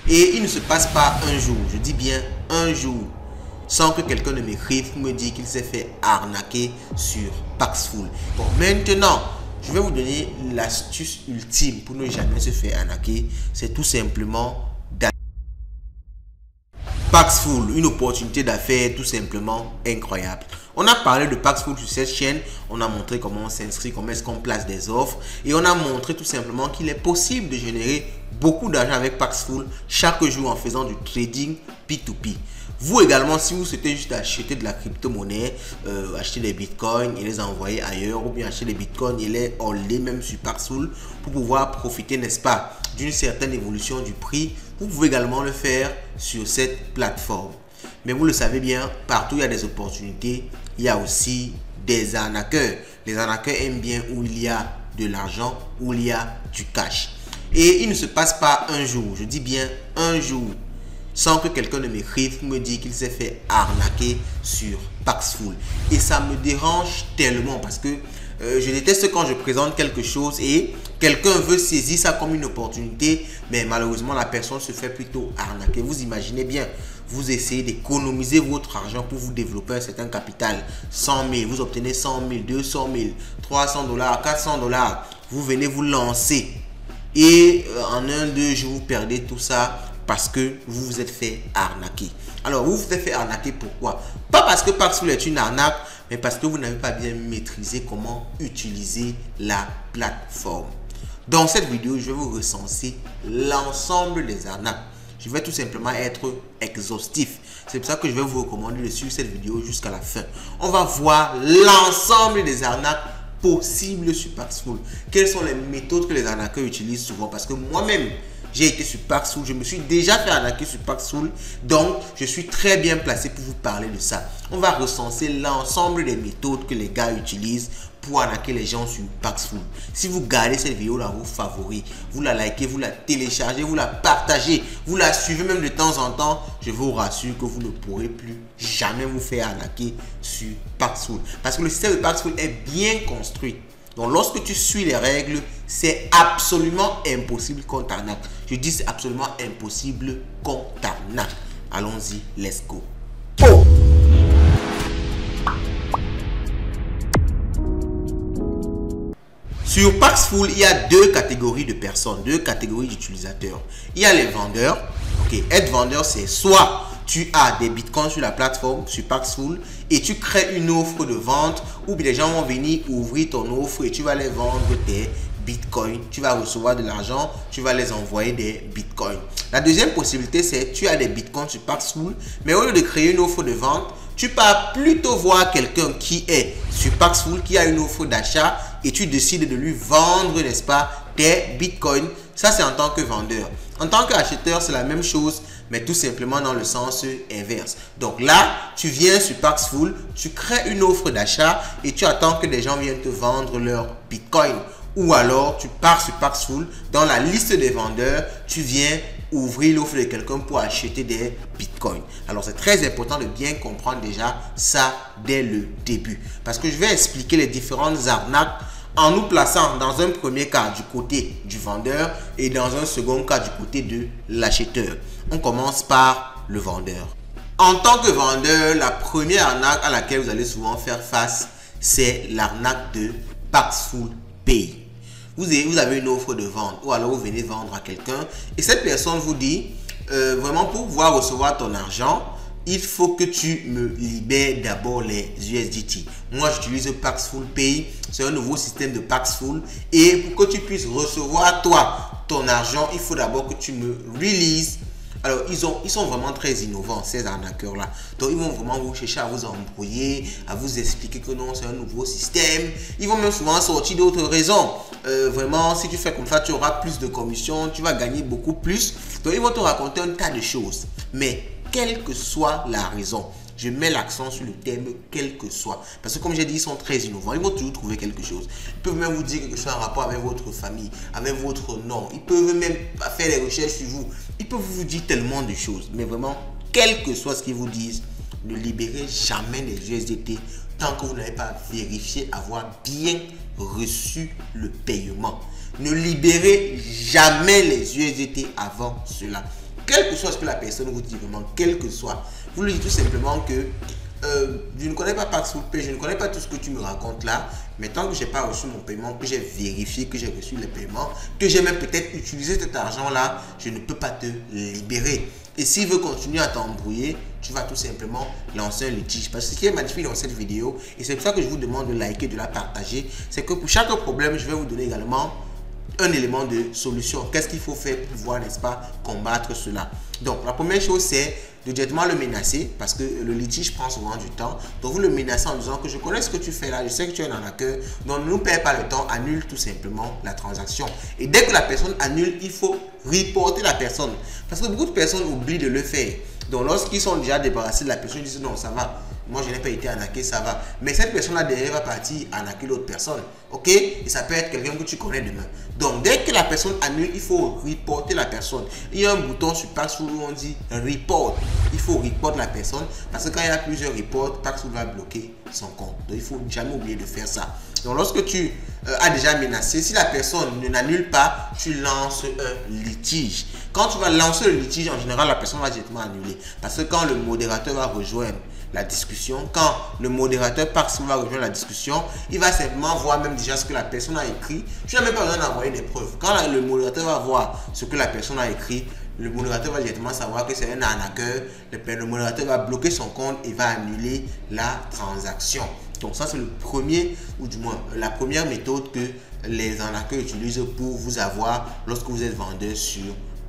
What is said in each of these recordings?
Et il ne se passe pas un jour, je dis bien un jour, sans que quelqu'un ne m'écrive pour me dire qu'il s'est fait arnaquer sur Paxful. Bon, maintenant, je vais vous donner l'astuce ultime pour ne jamais se faire arnaquer. C'est tout simplement Paxful, une opportunité d'affaires tout simplement incroyable. On a parlé de Paxful sur cette chaîne, on a montré comment on s'inscrit, comment est-ce qu'on place des offres et on a montré tout simplement qu'il est possible de générer beaucoup d'argent avec Paxful chaque jour en faisant du trading P2P. Vous également, si vous souhaitez juste acheter de la crypto-monnaie, acheter des bitcoins et les envoyer ailleurs, ou bien acheter des bitcoins et les holder même sur Paxful pour pouvoir profiter, n'est-ce pas, d'une certaine évolution du prix, vous pouvez également le faire sur cette plateforme. Mais vous le savez bien, partout il y a des opportunités, il y a aussi des arnaqueurs. Les arnaqueurs aiment bien où il y a de l'argent, où il y a du cash. Et il ne se passe pas un jour, je dis bien un jour, sans que quelqu'un ne m'écrive pour me dire qu'il s'est fait arnaquer sur Paxful. Et ça me dérange tellement parce que je déteste quand je présente quelque chose et quelqu'un veut saisir ça comme une opportunité, mais malheureusement la personne se fait plutôt arnaquer. Vous imaginez bien, vous essayez d'économiser votre argent pour vous développer un certain capital, 100 000, vous obtenez 100 000, 200 000, 300 $, 400 $, vous venez vous lancer et en 1-2 jours vous perdez tout ça parce que vous vous êtes fait arnaquer. Alors, vous vous êtes fait arnaquer pourquoi? Pas parce que Paxful est une arnaque, mais parce que vous n'avez pas bien maîtrisé comment utiliser la plateforme. Dans cette vidéo, je vais vous recenser l'ensemble des arnaques. Je vais tout simplement être exhaustif. C'est pour ça que je vais vous recommander de suivre cette vidéo jusqu'à la fin. On va voir l'ensemble des arnaques possibles sur Paxful. Quelles sont les méthodes que les arnaqueurs utilisent souvent? Parce que moi-même, j'ai été sur Paxful, je me suis déjà fait arnaquer sur Paxful, donc je suis très bien placé pour vous parler de ça. On va recenser l'ensemble des méthodes que les gars utilisent pour arnaquer les gens sur Paxful. Si vous gardez cette vidéo dans vos favoris, vous la likez, vous la téléchargez, vous la partagez, vous la suivez même de temps en temps, je vous rassure que vous ne pourrez plus jamais vous faire arnaquer sur Paxful. Parce que le système de Paxful est bien construit. Donc, lorsque tu suis les règles, c'est absolument impossible qu'on t'arnaque. Je dis c'est absolument impossible qu'on t'arnaque. Allons-y, let's go. Oh! Sur Paxful, il y a deux catégories de personnes, deux catégories d'utilisateurs. Il y a les vendeurs. Ok, être vendeur, c'est soit tu as des bitcoins sur la plateforme, sur Paxful, et tu crées une offre de vente où les gens vont venir ouvrir ton offre et tu vas les vendre tes bitcoins. Tu vas recevoir de l'argent, tu vas les envoyer des bitcoins. La deuxième possibilité, c'est tu as des bitcoins sur Paxful, mais au lieu de créer une offre de vente, tu pars plutôt voir quelqu'un qui est sur Paxful, qui a une offre d'achat et tu décides de lui vendre, n'est-ce pas, tes bitcoins. Ça, c'est en tant que vendeur. En tant qu'acheteur, c'est la même chose, mais tout simplement dans le sens inverse. Donc là, tu viens sur Paxful, tu crées une offre d'achat et tu attends que les gens viennent te vendre leur bitcoin. Ou alors, tu pars sur Paxful, dans la liste des vendeurs, tu viens ouvrir l'offre de quelqu'un pour acheter des bitcoins. Alors, c'est très important de bien comprendre déjà ça dès le début. Parce que je vais expliquer les différentes arnaques en nous plaçant dans un premier cas du côté du vendeur et dans un second cas du côté de l'acheteur. On commence par le vendeur. En tant que vendeur, la première arnaque à laquelle vous allez souvent faire face, c'est l'arnaque de Paxful Pay. Vous avez une offre de vente ou alors vous venez vendre à quelqu'un et cette personne vous dit vraiment pour pouvoir recevoir ton argent, il faut que tu me libères d'abord les USDT. Moi, j'utilise Paxful Pay. C'est un nouveau système de Paxful. Et pour que tu puisses recevoir, toi, ton argent, il faut d'abord que tu me releases. Alors, ils sont vraiment très innovants, ces arnaqueurs-là. Donc, ils vont vraiment vous chercher à vous embrouiller, à vous expliquer que non, c'est un nouveau système. Ils vont même souvent sortir d'autres raisons. Vraiment, si tu fais comme ça, tu auras plus de commissions, tu vas gagner beaucoup plus. Donc, ils vont te raconter un tas de choses. Mais quelle que soit la raison, je mets l'accent sur le terme quel que soit. Parce que comme j'ai dit, ils sont très innovants. Ils vont toujours trouver quelque chose. Ils peuvent même vous dire quelque chose en rapport avec votre famille, avec votre nom. Ils peuvent même faire des recherches sur vous. Ils peuvent vous dire tellement de choses. Mais vraiment, quel que soit ce qu'ils vous disent, ne libérez jamais les USDT tant que vous n'avez pas vérifié avoir bien reçu le paiement. Ne libérez jamais les USDT avant cela. Quel que soit ce que la personne vous dit vraiment, quel que soit. Vous lui dites tout simplement que je ne connais pas Paxful Pay, je ne connais pas tout ce que tu me racontes là, mais tant que je n'ai pas reçu mon paiement, que j'ai vérifié que j'ai reçu le paiement, que j'ai même peut-être utilisé cet argent là, je ne peux pas te libérer. Et s'il veut continuer à t'embrouiller, tu vas tout simplement lancer un litige. Parce que ce qui est magnifique dans cette vidéo, et c'est pour ça que je vous demande de liker, de la partager, c'est que pour chaque problème, je vais vous donner également un élément de solution. Qu'est-ce qu'il faut faire pour pouvoir, n'est-ce pas, combattre cela? Donc, la première chose, c'est de directement le menacer, parce que le litige prend souvent du temps. Donc, vous le menacez en disant que je connais ce que tu fais là, je sais que tu es un arnaqueur, donc ne nous perds pas le temps, annule tout simplement la transaction. Et dès que la personne annule, il faut reporter la personne. Parce que beaucoup de personnes oublient de le faire. Donc, lorsqu'ils sont déjà débarrassés de la personne, ils disent non, ça va. Moi, je n'ai pas été arnaqué, ça va. Mais cette personne-là derrière va partir arnaquer l'autre personne. Ok? Et ça peut être quelqu'un que tu connais demain. Donc, dès que la personne annule, il faut reporter la personne. Il y a un bouton sur Paxful où on dit report. Il faut report la personne parce que quand il y a plusieurs reports, Paxful va bloquer son compte. Donc, il ne faut jamais oublier de faire ça. Donc, lorsque tu as déjà menacé, si la personne ne n'annule pas, tu lances un litige. Quand tu vas lancer le litige, en général, la personne va directement annuler. Parce que quand le modérateur va rejoindre la discussion, quand le modérateur Paxful va rejoindre la discussion, il va simplement voir même déjà ce que la personne a écrit. Tu n'as même pas besoin d'envoyer des preuves. Quand le modérateur va voir ce que la personne a écrit, le modérateur va directement savoir que c'est un arnaqueur. Le modérateur va bloquer son compte et va annuler la transaction. Donc ça, c'est le premier, ou du moins la première méthode que les arnaqueurs utilisent pour vous avoir lorsque vous êtes vendeur sur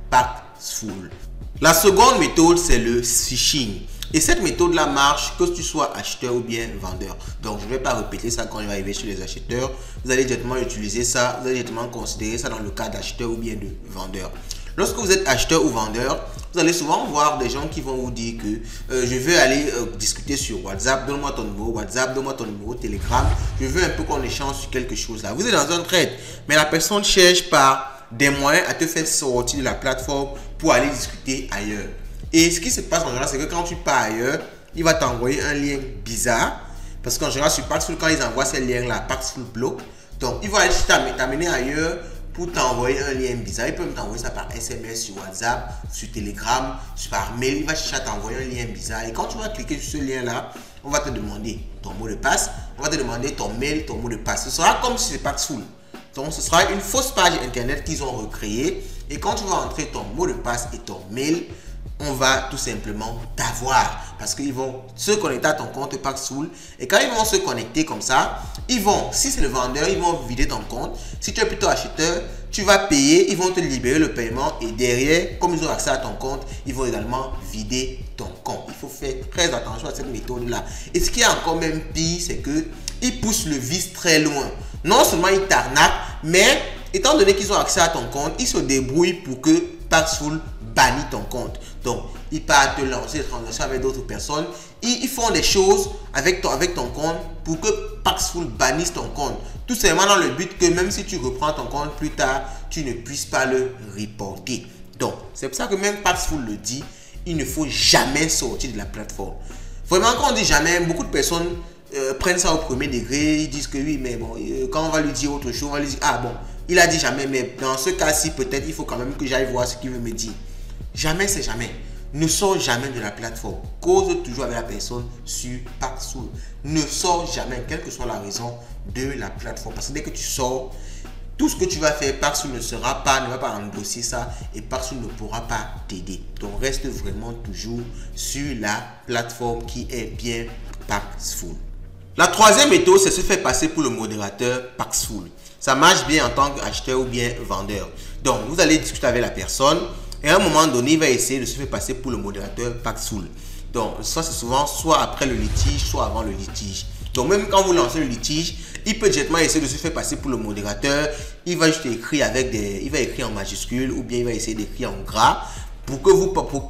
Paxful. La seconde méthode, c'est le phishing. Et cette méthode-là marche que tu sois acheteur ou bien vendeur. Donc, je ne vais pas répéter ça quand il va arriver sur les acheteurs. Vous allez directement utiliser ça. Vous allez directement considérer ça dans le cas d'acheteur ou bien de vendeur. Lorsque vous êtes acheteur ou vendeur, vous allez souvent voir des gens qui vont vous dire que je veux aller discuter sur WhatsApp, donne-moi ton numéro WhatsApp, donne-moi ton numéro Telegram. Je veux un peu qu'on échange sur quelque chose là. Vous êtes dans un trade, mais la personne cherche par des moyens à te faire sortir de la plateforme pour aller discuter ailleurs. Et ce qui se passe en général, c'est que quand tu pars ailleurs, il va t'envoyer un lien bizarre. Parce qu'en général, sur Paxful, quand ils envoient ces liens-là, Paxful bloque. Donc, il va t'amener ailleurs pour t'envoyer un lien bizarre. Il peut même t'envoyer ça par SMS, sur WhatsApp, sur Telegram, par mail. Il va chercher à t'envoyer un lien bizarre. Et quand tu vas cliquer sur ce lien-là, on va te demander ton mot de passe. On va te demander ton mail, ton mot de passe. Ce sera comme si c'est Paxful. Donc, ce sera une fausse page internet qu'ils ont recréée. Et quand tu vas entrer ton mot de passe et ton mail, on va tout simplement t'avoir parce qu'ils vont se connecter à ton compte Paxful et quand ils vont se connecter comme ça, ils vont, si c'est le vendeur, ils vont vider ton compte. Si tu es plutôt acheteur, tu vas payer, ils vont te libérer le paiement et derrière, comme ils ont accès à ton compte, ils vont également vider ton compte. Il faut faire très attention à cette méthode-là. Et ce qui est encore même pire, c'est que ils poussent le vice très loin. Non seulement ils t'arnaquent, mais étant donné qu'ils ont accès à ton compte, ils se débrouillent pour que Paxful bannit ton compte. Donc, ils partent te lancer des transactions avec d'autres personnes. Ils font des choses avec ton compte pour que Paxful bannisse ton compte. Tout simplement dans le but que même si tu reprends ton compte plus tard, tu ne puisses pas le reporter. Donc, c'est pour ça que même Paxful le dit, il ne faut jamais sortir de la plateforme. Vraiment, quand on dit jamais, beaucoup de personnes prennent ça au premier degré. Ils disent que oui, mais bon, quand on va lui dire autre chose, on va lui dire, ah bon, il a dit jamais, mais dans ce cas-ci, peut-être il faut quand même que j'aille voir ce qu'il veut me dire. Jamais, c'est jamais. Ne sors jamais de la plateforme. Cause toujours avec la personne sur Paxful. Ne sors jamais, quelle que soit la raison de la plateforme. Parce que dès que tu sors, tout ce que tu vas faire, Paxful ne va pas endosser ça et Paxful ne pourra pas t'aider. Donc, reste vraiment toujours sur la plateforme qui est bien Paxful. La troisième méthode, c'est se faire passer pour le modérateur Paxful. Ça marche bien en tant qu'acheteur ou bien vendeur. Donc, vous allez discuter avec la personne. Et à un moment donné, il va essayer de se faire passer pour le modérateur Paxful. Donc, ça, c'est souvent soit après le litige, soit avant le litige. Donc, même quand vous lancez le litige, il peut directement essayer de se faire passer pour le modérateur. Il va juste écrire il va écrire en majuscule ou bien il va essayer d'écrire en gras pour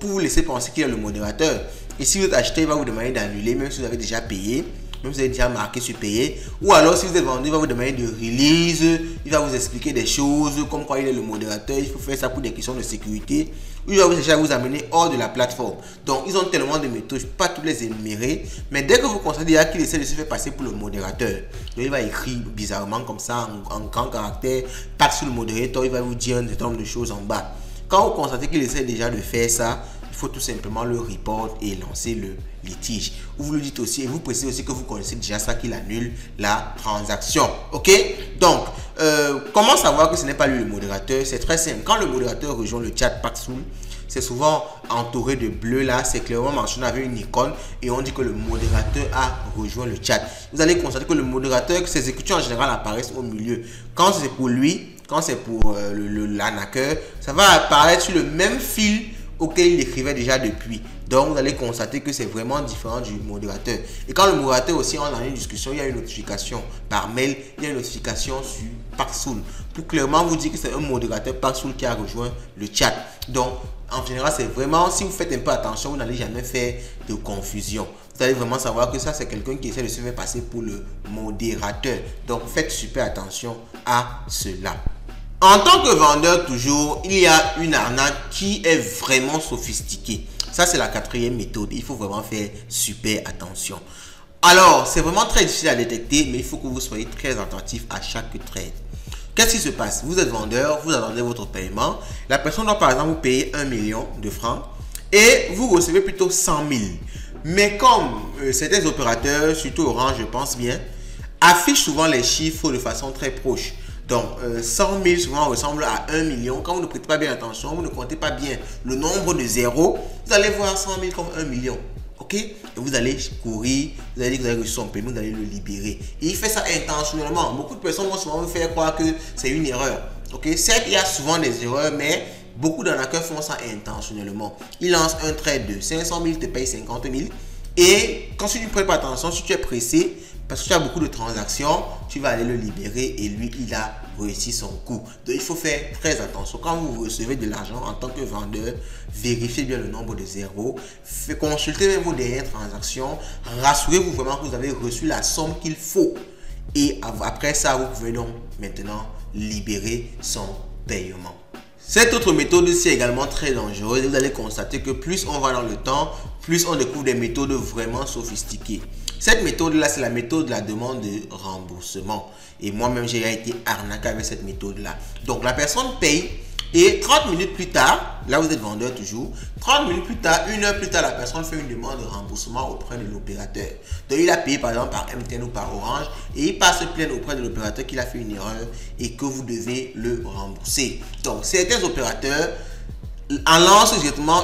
vous laisser penser qu'il est le modérateur. Et si vous êtes acheté, il va vous demander d'annuler, même si vous avez déjà payé. même si vous avez déjà marqué sur payer. Ou alors, si vous êtes vendu, il va vous demander de release, il va vous expliquer des choses, comme quoi il est le modérateur, il faut faire ça pour des questions de sécurité. Ou il va vous chercher à vous amener hors de la plateforme. Donc, ils ont tellement de méthodes, je ne peux pas toutes les énumérer. Mais dès que vous constatez déjà qu'il essaie de se faire passer pour le modérateur, donc il va écrire bizarrement comme ça, en grand caractère, pas sur le modérateur, il va vous dire un certain nombre de choses en bas. Quand vous constatez qu'il essaie déjà de faire ça, il faut tout simplement le report et lancer le litige. Vous le dites aussi et vous précisez aussi que vous connaissez déjà ça, qu'il annule la transaction. Ok? Donc, comment savoir que ce n'est pas lui le modérateur? C'est très simple. Quand le modérateur rejoint le chat Paxful, c'est souvent entouré de bleu là, c'est clairement mentionné avec une icône et on dit que le modérateur a rejoint le chat. Vous allez constater que le modérateur, ses exécutions en général apparaissent au milieu. Quand c'est pour lui, quand c'est pour l'arnaqueur, ça va apparaître sur le même fil auquel il écrivait déjà depuis. Donc, vous allez constater que c'est vraiment différent du modérateur. Et quand le modérateur aussi, on a une discussion, il y a une notification par mail, il y a une notification sur Paxful pour clairement vous dire que c'est un modérateur Paxful qui a rejoint le chat. Donc, en général, c'est vraiment, si vous faites un peu attention, vous n'allez jamais faire de confusion. Vous allez vraiment savoir que ça, c'est quelqu'un qui essaie de se faire passer pour le modérateur. Donc, faites super attention à cela. En tant que vendeur, toujours, il y a une arnaque qui est vraiment sophistiquée. Ça, c'est la quatrième méthode. Il faut vraiment faire super attention. Alors, c'est vraiment très difficile à détecter, mais il faut que vous soyez très attentif à chaque trade. Qu'est-ce qui se passe? Vous êtes vendeur, vous attendez votre paiement. La personne doit par exemple vous payer 1 million de francs et vous recevez plutôt 100 000. Mais comme certains opérateurs, surtout Orange, je pense bien, affichent souvent les chiffres de façon très proche. Donc, 100 000 souvent ressemble à 1 million. Quand vous ne prêtez pas bien attention, vous ne comptez pas bien le nombre de zéros, vous allez voir 100 000 comme 1 million. Ok? Et vous allez courir, vous allez dire que vous avez reçu son paiement, vous allez le libérer. Et il fait ça intentionnellement. Beaucoup de personnes vont souvent vous faire croire que c'est une erreur. Ok? Certes, il y a souvent des erreurs, mais beaucoup d'arnaqueurs font ça intentionnellement. Ils lancent un trade de 500 000, te payent 50 000. Et quand tu ne prêtes pas attention, si tu es pressé, parce que tu as beaucoup de transactions, tu vas aller le libérer et lui, il a réussi son coup. Donc, il faut faire très attention. Quand vous recevez de l'argent en tant que vendeur, vérifiez bien le nombre de zéros. Consultez même vos dernières transactions. Rassurez-vous vraiment que vous avez reçu la somme qu'il faut. Et après ça, vous pouvez donc maintenant libérer son paiement. Cette autre méthode aussi est également très dangereuse. Vous allez constater que plus on va dans le temps, plus on découvre des méthodes vraiment sophistiquées. Cette méthode-là, c'est la méthode de la demande de remboursement. Et moi-même, j'ai été arnaqué avec cette méthode-là. Donc, la personne paye et 30 minutes plus tard, là vous êtes vendeur toujours, 30 minutes plus tard, 1 heure plus tard, la personne fait une demande de remboursement auprès de l'opérateur. Donc, il a payé par exemple par MTN ou par Orange et il passe plaindre auprès de l'opérateur qu'il a fait une erreur et que vous devez le rembourser. Donc, certains opérateurs en lancent directement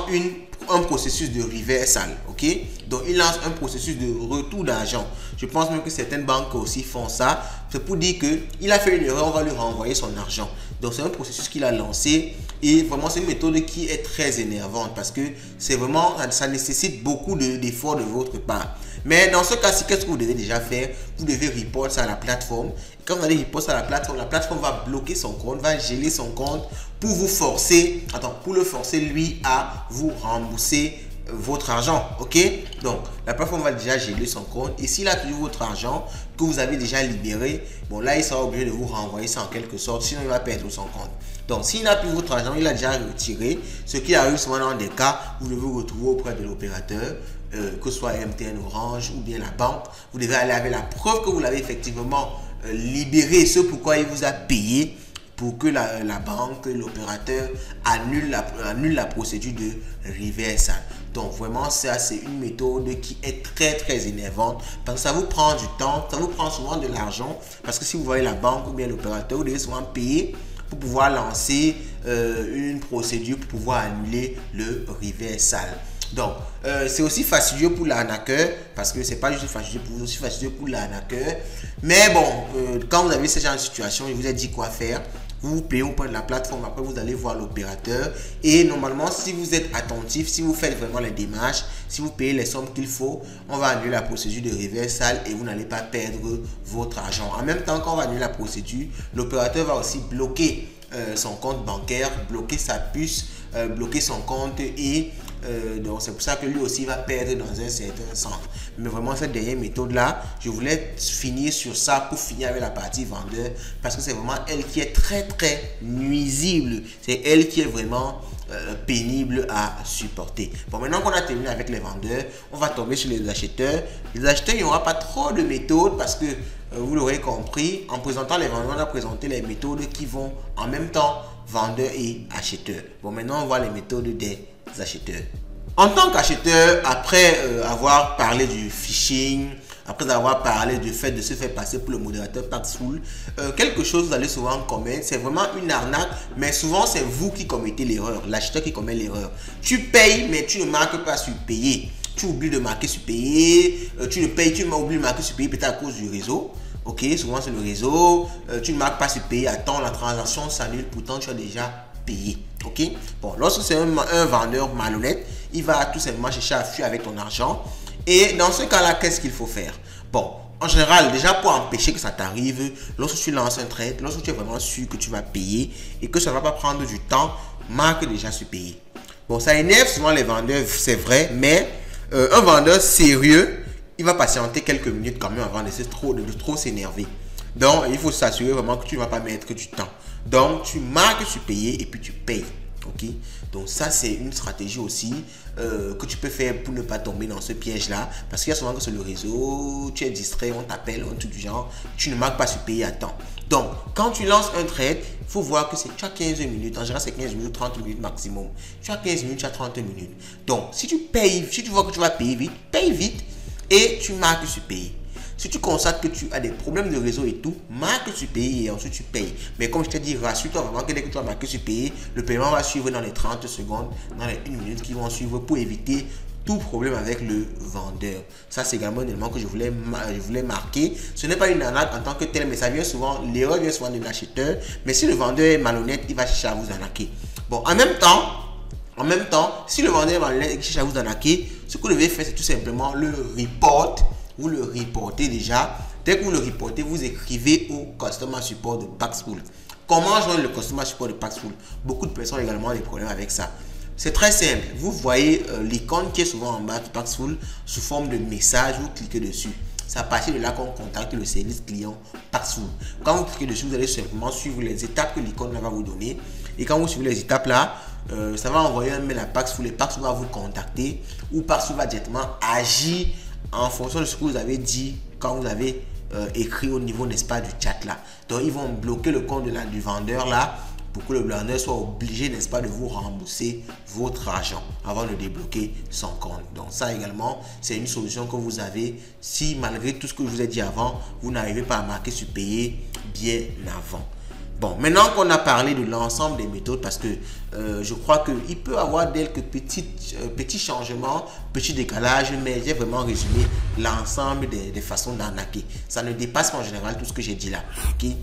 un processus de reversal, ok? Donc, il lance un processus de retour d'argent. Je pense même que certaines banques aussi font ça. C'est pour dire qu'il a fait une erreur, on va lui renvoyer son argent. Donc, c'est un processus qu'il a lancé et vraiment, c'est une méthode qui est très énervante parce que c'est vraiment, ça nécessite beaucoup d'efforts de votre part. Mais dans ce cas-ci, qu'est-ce que vous devez déjà faire? Vous devez report ça à la plateforme. Et quand vous allez report ça à la plateforme va bloquer son compte, va geler son compte pour vous forcer, pour le forcer lui à vous rembourser votre argent, ok? Donc, la plateforme va déjà geler son compte et s'il a toujours votre argent que vous avez déjà libéré, bon là, il sera obligé de vous renvoyer ça en quelque sorte, sinon il va perdre son compte. Donc, s'il n'a plus votre argent, il a déjà retiré, ce qui arrive souvent dans des cas, vous devez vous retrouver auprès de l'opérateur, que ce soit MTN, Orange ou bien la banque. Vous devez aller avec la preuve que vous l'avez effectivement libéré, ce pourquoi il vous a payé, pour que la banque, l'opérateur annule la procédure de reversal. Donc vraiment, ça c'est une méthode qui est très énervante parce que ça vous prend du temps, ça vous prend souvent de l'argent parce que si vous voyez la banque ou bien l'opérateur, vous devez souvent payer pour pouvoir lancer une procédure pour pouvoir annuler le reversal. Donc, c'est aussi fastidieux pour l'arnaqueur parce que c'est pas juste fastidieux pour vous, aussi fastidieux pour l'arnaqueur. Mais bon, quand vous avez ce genre de situation, je vous ai dit quoi faire. Vous payez auprès de la plateforme, après vous allez voir l'opérateur. Et normalement, si vous êtes attentif, si vous faites vraiment les démarches, si vous payez les sommes qu'il faut, on va annuler la procédure de reversal et vous n'allez pas perdre votre argent. En même temps, quand on va annuler la procédure, l'opérateur va aussi bloquer son compte bancaire, bloquer sa puce, bloquer son compte et Donc c'est pour ça que lui aussi va perdre dans un certain sens. Mais vraiment cette dernière méthode là, je voulais finir sur ça pour finir avec la partie vendeur, parce que c'est vraiment elle qui est très nuisible. C'est elle qui est vraiment pénible à supporter. Bon, maintenant qu'on a terminé avec les vendeurs, on va tomber sur les acheteurs. Les acheteurs, il n'y aura pas trop de méthodes parce que vous l'aurez compris, en présentant les vendeurs, on a présenté les méthodes qui vont en même temps vendeurs et acheteurs. Bon, maintenant on voit les méthodes des acheteurs. En tant qu'acheteur, après avoir parlé du phishing, après avoir parlé du fait de se faire passer pour le modérateur Paxful, quelque chose que vous allez souvent commettre, c'est vraiment une arnaque, mais souvent c'est vous qui commettez l'erreur, l'acheteur qui commet l'erreur. Tu payes, mais tu ne marques pas sur payer. Tu oublies de marquer sur payer, tu ne payes, tu oublies de marquer sur payer peut-être à cause du réseau. Ok, souvent c'est le réseau, tu ne marques pas sur payer, attends, la transaction s'annule, pourtant tu as déjà payé. Ok, bon, lorsque c'est un vendeur malhonnête, il va tout simplement chercher à fuir avec ton argent. Et dans ce cas-là, qu'est-ce qu'il faut faire? Bon, en général, déjà pour empêcher que ça t'arrive, lorsque tu lances un trade, lorsque tu es vraiment sûr que tu vas payer et que ça ne va pas prendre du temps, marque déjà sur payer. Bon, ça énerve souvent les vendeurs, c'est vrai, mais un vendeur sérieux, il va patienter quelques minutes quand même avant de trop s'énerver. Donc, il faut s'assurer vraiment que tu ne vas pas mettre du temps. Donc, tu marques sur payer et puis tu payes. Ok, donc ça c'est une stratégie aussi que tu peux faire pour ne pas tomber dans ce piège là, parce qu'il y a souvent que sur le réseau tu es distrait, on t'appelle, un truc du genre, tu ne marques pas sur payer à temps. Donc quand tu lances un trade, il faut voir que tu as 15 minutes, en général c'est 15 minutes, 30 minutes maximum. Tu as 15 minutes, tu as 30 minutes. Donc si tu payes, si tu vois que tu vas payer vite, paye vite et tu marques sur payer. Si tu constates que tu as des problèmes de réseau et tout, marque sur payer et ensuite tu payes. Mais comme je t'ai dit, rassure-toi vraiment que dès que tu as marqué sur payer, le paiement va suivre dans les 30 secondes, dans les 1 minute qui vont suivre pour éviter tout problème avec le vendeur. Ça, c'est également un élément que je voulais marquer. Ce n'est pas une arnaque en tant que tel, mais ça vient souvent, l'erreur vient souvent de l'acheteur. Mais si le vendeur est malhonnête, il va chercher à vous arnaquer. Bon, en même temps, si le vendeur est malhonnête et qu'il cherche à vous arnaquer, ce que vous devez faire, c'est tout simplement le report. Vous le reportez déjà. Dès que vous le reportez, vous écrivez au Customer Support de Paxful. Comment joindre le Customer Support de Paxful? Beaucoup de personnes ont également des problèmes avec ça. C'est très simple. Vous voyez l'icône qui est souvent en bas de Paxful sous forme de message. Vous cliquez dessus. C'est à partir de là qu'on contacte le service client Paxful. Quand vous cliquez dessus, vous allez simplement suivre les étapes que l'icône va vous donner. Et quand vous suivez les étapes là, ça va envoyer un mail à Paxful et Paxful va vous contacter ou Paxful va directement agir en fonction de ce que vous avez dit quand vous avez écrit au niveau, n'est-ce pas, du chat là. Donc ils vont bloquer le compte du vendeur là pour que le vendeur soit obligé, n'est-ce pas, de vous rembourser votre argent avant de débloquer son compte. Donc ça également, c'est une solution que vous avez si malgré tout ce que je vous ai dit avant, vous n'arrivez pas à marquer sur payer bien avant. Bon, maintenant qu'on a parlé de l'ensemble des méthodes, parce que je crois qu'il peut y avoir quelques petits changements, petits décalages, mais j'ai vraiment résumé l'ensemble des façons d'arnaquer. Ça ne dépasse pas en général tout ce que j'ai dit là. Okay?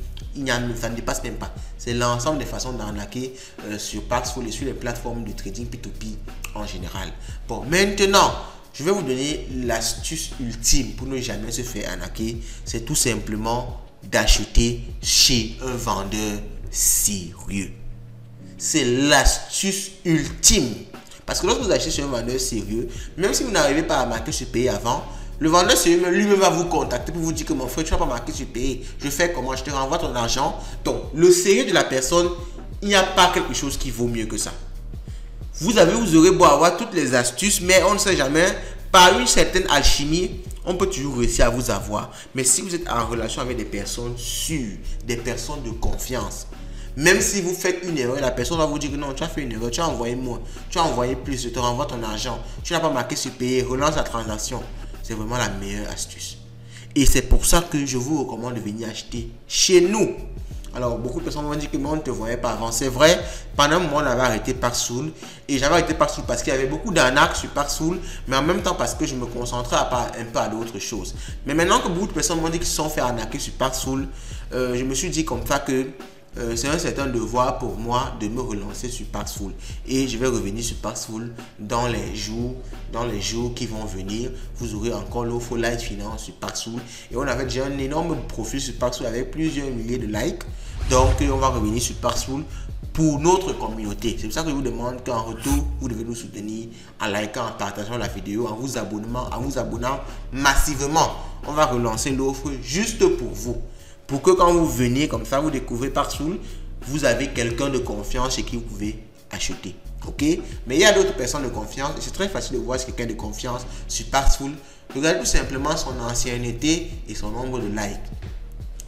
Ça ne dépasse même pas. C'est l'ensemble des façons d'arnaquer sur Paxful et sur les plateformes de trading P2P en général. Bon, maintenant, je vais vous donner l'astuce ultime pour ne jamais se faire arnaquer. C'est tout simplement d'acheter chez un vendeur sérieux. C'est l'astuce ultime. Parce que lorsque vous achetez chez un vendeur sérieux, même si vous n'arrivez pas à marquer sur payer avant, le vendeur sérieux lui-même va vous contacter pour vous dire que mon frère, tu n'as pas marqué sur payer. Je fais comment? Je te renvoie ton argent. Donc, le sérieux de la personne, il n'y a pas quelque chose qui vaut mieux que ça. Vous aurez beau avoir toutes les astuces, mais on ne sait jamais, par une certaine alchimie, on peut toujours réussir à vous avoir. Mais si vous êtes en relation avec des personnes sûres, des personnes de confiance, même si vous faites une erreur, la personne va vous dire que non, tu as fait une erreur, tu as envoyé moins, tu as envoyé plus, je te renvoie ton argent, tu n'as pas marqué sur payer, relance la transaction. C'est vraiment la meilleure astuce. Et c'est pour ça que je vous recommande de venir acheter chez nous. Alors, beaucoup de personnes m'ont dit que moi, on ne te voyait pas avant. C'est vrai, pendant un moment, on avait arrêté Paxful. Et j'avais arrêté Paxful parce qu'il y avait beaucoup d'arnaques sur Paxful, mais en même temps parce que je me concentrais un peu à d'autres choses. Mais maintenant que beaucoup de personnes m'ont dit qu'ils se sont fait arnaquer sur Paxful, je me suis dit comme ça que c'est un certain devoir pour moi de me relancer sur Paxful. Et je vais revenir sur Paxful dans les jours qui vont venir. Vous aurez encore l'offre Light Finance sur Paxful. Et on avait déjà un énorme profil sur Paxful avec plusieurs milliers de likes. Donc on va revenir sur Paxful pour notre communauté. C'est pour ça que je vous demande qu'en retour, vous devez nous soutenir en likant, en partageant la vidéo, en vous abonnant massivement. On va relancer l'offre juste pour vous. Pour que quand vous venez comme ça, vous découvrez Paxful, vous avez quelqu'un de confiance chez qui vous pouvez acheter. Ok? Mais il y a d'autres personnes de confiance. C'est très facile de voir si quelqu'un de confiance sur Paxful. Regardez tout simplement son ancienneté et son nombre de likes.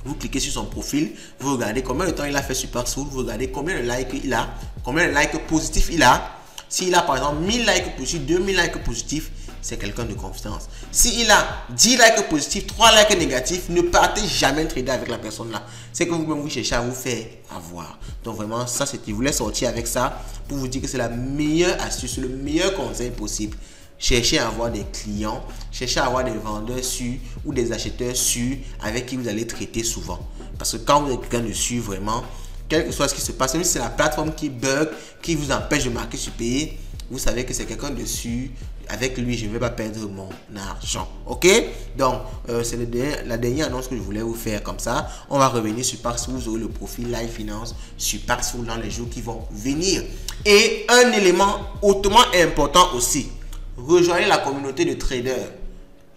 Vous cliquez sur son profil, vous regardez combien de temps il a fait sur Paxful, vous regardez combien de likes il a, combien de likes positifs il a. S'il a par exemple 1000 likes positifs, 2000 likes positifs, c'est quelqu'un de confiance. S'il a 10 likes positifs, 3 likes négatifs, ne partez jamais trader avec la personne là. C'est que vous-même vous cherchez à vous faire avoir. Donc vraiment, ça c'est, je voulais sortir avec ça pour vous dire que c'est la meilleure astuce, le meilleur conseil possible. Cherchez à avoir des clients, cherchez à avoir des vendeurs sûrs ou des acheteurs sûrs avec qui vous allez traiter souvent. Parce que quand vous êtes quelqu'un de sûr, vraiment, quel que soit ce qui se passe, même si c'est la plateforme qui bug, qui vous empêche de marquer sur payer, vous savez que c'est quelqu'un de sûr. Avec lui, je ne vais pas perdre mon argent. Ok? Donc, c'est la dernière annonce que je voulais vous faire comme ça. On va revenir sur Paxful. Vous aurez le profil Live Finance sur Paxful dans les jours qui vont venir. Et un élément hautement important aussi. Rejoignez la communauté de traders,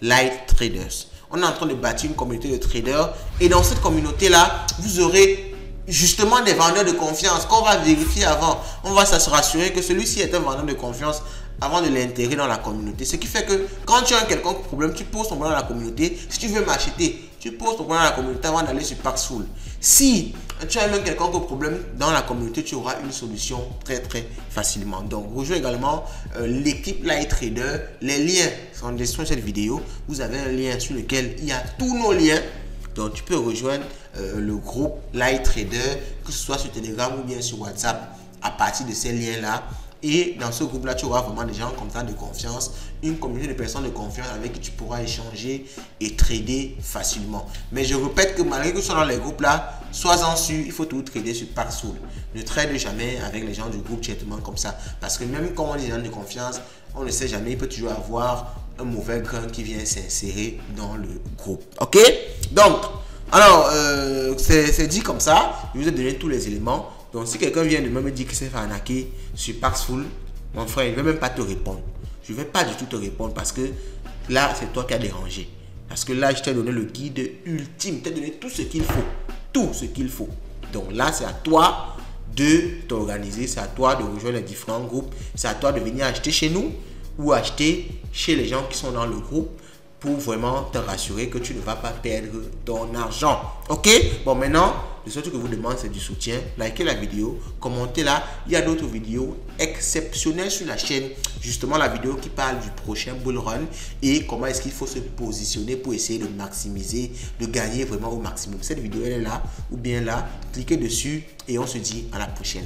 Light Traders. On est en train de bâtir une communauté de traders et dans cette communauté-là, vous aurez justement des vendeurs de confiance qu'on va vérifier avant. On va se rassurer que celui-ci est un vendeur de confiance avant de l'intégrer dans la communauté. Ce qui fait que quand tu as un quelconque problème, tu poses ton problème dans la communauté. Si tu veux m'acheter, tu poses ton problème dans la communauté avant d'aller sur Paxful. Si tu as même quelconque problème dans la communauté, tu auras une solution très facilement. Donc, rejoins également l'équipe Light Trader. Les liens sont en description de cette vidéo. Vous avez un lien sur lequel il y a tous nos liens. Donc, tu peux rejoindre le groupe Light Trader, que ce soit sur Telegram ou bien sur WhatsApp, à partir de ces liens-là. Et dans ce groupe-là, tu auras vraiment des gens comme ça de confiance, une communauté de personnes de confiance avec qui tu pourras échanger et trader facilement. Mais je répète que malgré que tu sois dans les groupes-là, sois-en sûr, il faut tout trader sur Paxful. Ne trade jamais avec les gens du groupe directement comme ça. Parce que même quand on est des gens de confiance, on ne sait jamais, il peut toujours avoir un mauvais grain qui vient s'insérer dans le groupe. Ok? Donc, alors, c'est dit comme ça. Je vous ai donné tous les éléments. Donc, si quelqu'un vient de me dire qu'il s'est fait arnaquer sur Paxful, mon frère, il ne va même pas te répondre. Je ne vais pas du tout te répondre parce que là, c'est toi qui as dérangé. Parce que là, je t'ai donné le guide ultime. Je t'ai donné tout ce qu'il faut. Tout ce qu'il faut. Donc là, c'est à toi de t'organiser. C'est à toi de rejoindre les différents groupes. C'est à toi de venir acheter chez nous ou acheter chez les gens qui sont dans le groupe pour vraiment te rassurer que tu ne vas pas perdre ton argent. Ok? Bon, maintenant, le seul truc que je vous demande, c'est du soutien. Likez la vidéo, commentez là. Il y a d'autres vidéos exceptionnelles sur la chaîne. Justement, la vidéo qui parle du prochain bull run et comment est-ce qu'il faut se positionner pour essayer de maximiser, de gagner vraiment au maximum. Cette vidéo, elle est là ou bien là. Cliquez dessus et on se dit à la prochaine.